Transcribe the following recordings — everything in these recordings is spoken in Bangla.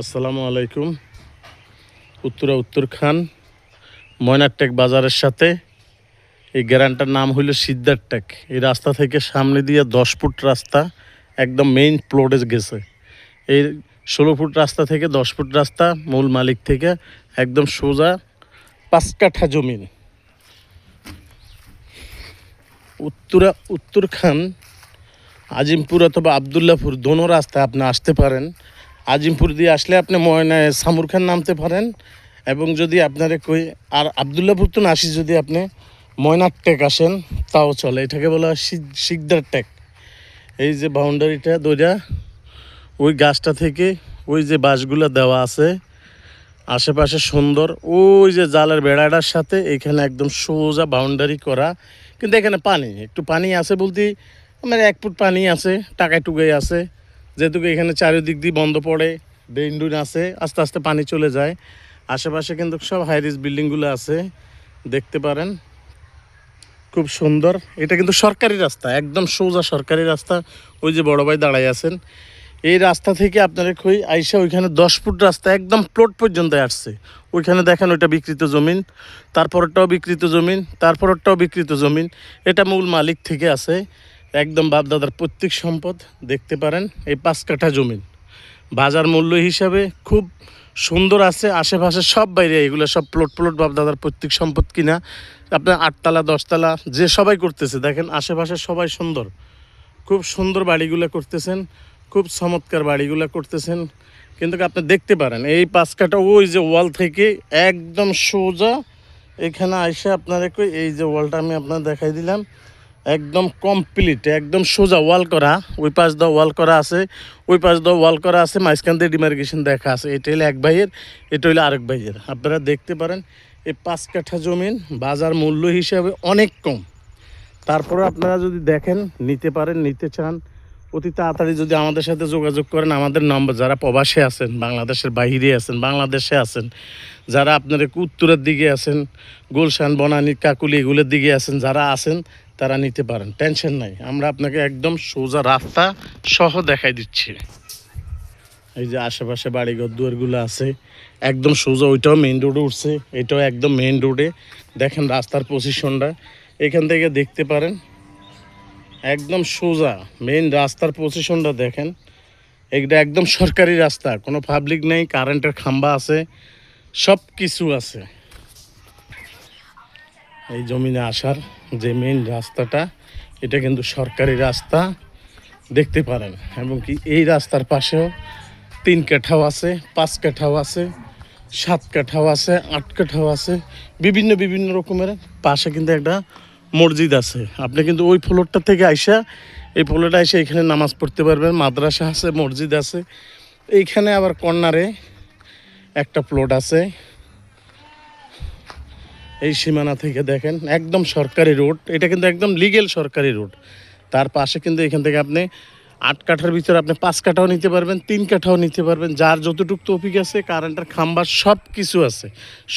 আসসালামু আলাইকুম। উত্তরখান ময়নারটেক বাজারের সাথে এই গ্রামটার নাম হইল সিদ্ধারটেক। এই রাস্তা থেকে সামনে দিয়ে 10 ফুট রাস্তা একদম মেইন প্লটে গেছে। এই 16 ফুট রাস্তা থেকে 10 ফুট রাস্তা মূল মালিক থেকে একদম সোজা 5 কাঠা জমিন। উত্তরখান আজিমপুর অথবা আবদুল্লাপুর দোনো রাস্তায় আপনি আসতে পারেন। আজিমপুর দিয়ে আসলে আপনি সামুরখান নামতে পারেন, এবং যদি আপনার আর আবদুল্লাপুর তো না আসি, যদি আপনি ময়নারটেক আসেন তাও চলে। এটাকে বলা হয় সিকদারটেক। এই যে বাউন্ডারিটা দইটা, ওই গাছটা থেকে ওই যে বাঁশগুলো দেওয়া আছে আশেপাশে সুন্দর, ওই যে জালের বেড়াটার সাথে এখানে একদম সোজা বাউন্ডারি করা। কিন্তু এখানে একটু পানি আছে বলতে আমার 1 ফুট পানি আছে, টাকায় টুকাই আছে, যেহেতু এখানে চারিদিক দিয়ে বন্ধ পড়ে, ড্রেন আছে, আস্তে আস্তে পানি চলে যায়। আশেপাশে কিন্তু সব হাইরিজ বিল্ডিংগুলো আছে, দেখতে পারেন, খুব সুন্দর। এটা কিন্তু সরকারি রাস্তা, একদম সোজা সরকারি রাস্তা। ওই যে বড় ভাই দাঁড়াই আছেন, এই রাস্তা থেকে আপনারা আইসা ওইখানে 10 ফুট রাস্তা একদম প্লট পর্যন্ত আসছে। ওইখানে দেখেন ওইটা বিকৃত জমিন, তারপরটাও বিকৃত জমিন, তারপরটাও বিকৃত জমিন। এটা মূল মালিক থেকে আছে, একদম বাপদাদার পৈতৃক সম্পদ। দেখতে পারেন এই 5 কাঠা জমিন বাজার মূল্য হিসাবে খুব সুন্দর আছে। আশেপাশে সব বাইরে এগুলো সব প্লট বাপদাদার পৈতৃক সম্পদ কিনা। আপনার 8 তলা 10 তলা যে সবাই করতেছে, দেখেন আশেপাশে সবাই সুন্দর, খুব সুন্দর বাড়িগুলো করতেছেন, খুব চমৎকার বাড়িগুলো করতেছেন। কিন্তু আপনি দেখতে পারেন এই 5 কাঠা ওই যে ওয়াল থেকে একদম সোজা এখানে আইসা আপনার এই যে ওয়ালটা আমি আপনার দেখাই দিলাম, একদম কমপ্লিট, একদম সোজা ওয়াল করা। ওই পাশ দিয়ে ওয়াল করা আছে, ওই পাশ দিয়ে ওয়াল করা আছে, মাঝখান দিয়ে ডিমার্কেশন দেখা আছে। এটা হলো এক ভাইয়ের, এটা হলো আরেক ভাইয়ের। আপনারা দেখতে পারেন এই 5 কাঠা জমিন বাজার মূল্য হিসাবে অনেক কম। তারপরে আপনারা যদি দেখেন নিতে পারেন, নিতে চান অতি তাড়াতাড়ি যদি আমাদের সাথে যোগাযোগ করেন। আমাদের নম্বর, যারা প্রবাসে আছেন, বাংলাদেশের বাইরে আছেন, বাংলাদেশে আছেন, যারা আপনার উত্তরের দিকে আছেন, গুলশান, বনানী, কাকুলি এগুলোর দিকে আছেন, যারা আছেন তারা নিতে পারেন, টেনশন নাই। আমরা আপনাকে একদম সোজা রাস্তা সহ দেখাই দিচ্ছি। এই যে আশেপাশে বাড়িঘর দুয়ারগুলো আছে একদম সোজা, ওইটাও মেইন রোডে উঠছে, এটাও একদম মেইন রোডে। দেখেন রাস্তার পজিশনটা এখান থেকে দেখতে পারেন, একদম সোজা মেইন রাস্তার পজিশনটা দেখেন। এটা একদম সরকারি রাস্তা, কোনো পাবলিক নেই, কারেন্টের খাম্বা আছে, সব কিছু আছে। এই জমিনে আসার যে মেইন রাস্তাটা, এটা কিন্তু সরকারি রাস্তা, দেখতে পারেন। এবং কি এই রাস্তার পাশেও 3 কাঠাও আছে, 5 কাঠাও আছে, 7 কাঠাও আছে, 8 কাঠাও আছে, বিভিন্ন রকমের। পাশে কিন্তু একটা মসজিদ আছে। আপনি কিন্তু ওই ফ্লোরটা থেকে আইসা এই ফ্লোরটা এসে এখানে নামাজ পড়তে পারবেন। মাদ্রাসা আছে, মসজিদ আছে। এইখানে আবার কর্নারে একটা প্লট আছে। এই সীমানা থেকে দেখেন একদম সরকারি রোড, এটা কিন্তু একদম লিগেল সরকারি রোড। তার পাশে কিন্তু এখান থেকে আপনি 8 কাঠার ভিতরে আপনি 5 কাঠাও নিতে পারবেন, 3 কাঠাও নিতে পারবেন, যার যতটুকু তৌফিক আছে। কারেন্টের খাম্বার সব কিছু আছে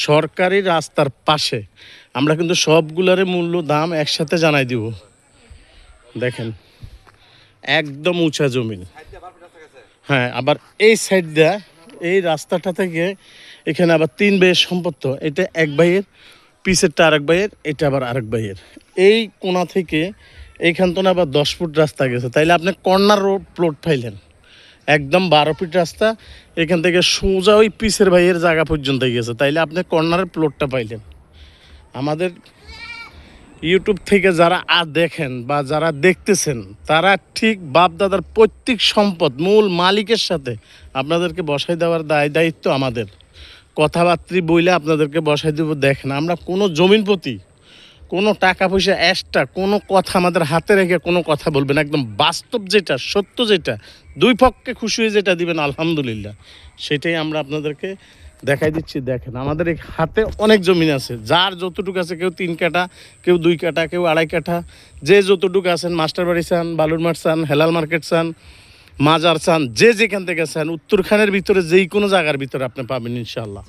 সরকারি রাস্তার পাশে। আমরা কিন্তু সবগুলারে মূল্য দাম একসাথে জানাই দিব। দেখেন একদম উঁচা জমিন। হ্যাঁ, আবার এই সাইড দেয়া এই রাস্তাটা থেকে এখানে আবার 3 ভাইয়ের সম্পত্তি। এটা এক ভাইয়ের, পিছেরটা আরেক ভাইয়ের, এটা আবার আরেক ভাইয়ের। এই কোণা থেকে এইখান তো আবার 10 ফুট রাস্তা গেছে, তাইলে আপনি কর্নার রোড প্লট পাইলেন। একদম 12 ফিট রাস্তা, এখান থেকে সোজা ওই পিছের ভাইয়ের জায়গা পর্যন্ত গেছে, তাইলে আপনি কর্নারের প্লটটা পাইলেন। আমাদের ইউটিউব থেকে যারা দেখেন বা যারা দেখতেছেন, তারা ঠিক বাপদাদার পৈতৃক সম্পদ মূল মালিকের সাথে আপনাদেরকে বসাই দেওয়ার দায়িত্ব আমাদের। কথাবার্তা বইলে আপনাদেরকে বসাই দেব। দেখেন আমরা কোনো জমিন প্রতি কোনো টাকা পয়সা এক্সট্রা কোনো কথা আমাদের হাতে রেখে কোনো কথা বলবেন। একদম বাস্তব যেটা, সত্য যেটা, দুই পক্ষে খুশি হয়ে যেটা দিবেন আলহামদুলিল্লাহ, সেটাই আমরা আপনাদেরকে দেখাই দিচ্ছি। দেখেন আমাদের এই হাতে অনেক জমিন আছে, যার যতটুকু আছে, কেউ 3 কাঠা, কেউ 2 কাঠা, কেউ 2.5 কাঠা, যে যতটুকু আছেন। মাস্টার বাড়ি চান, বালুর মাঠ চান, হেলাল মার্কেট চান, মাজার চান, যে যেখান থেকে চান, উত্তরখানের ভিতরে যেই কোনো জায়গার ভিতরে আপনি পাবেন ইনশাআল্লাহ।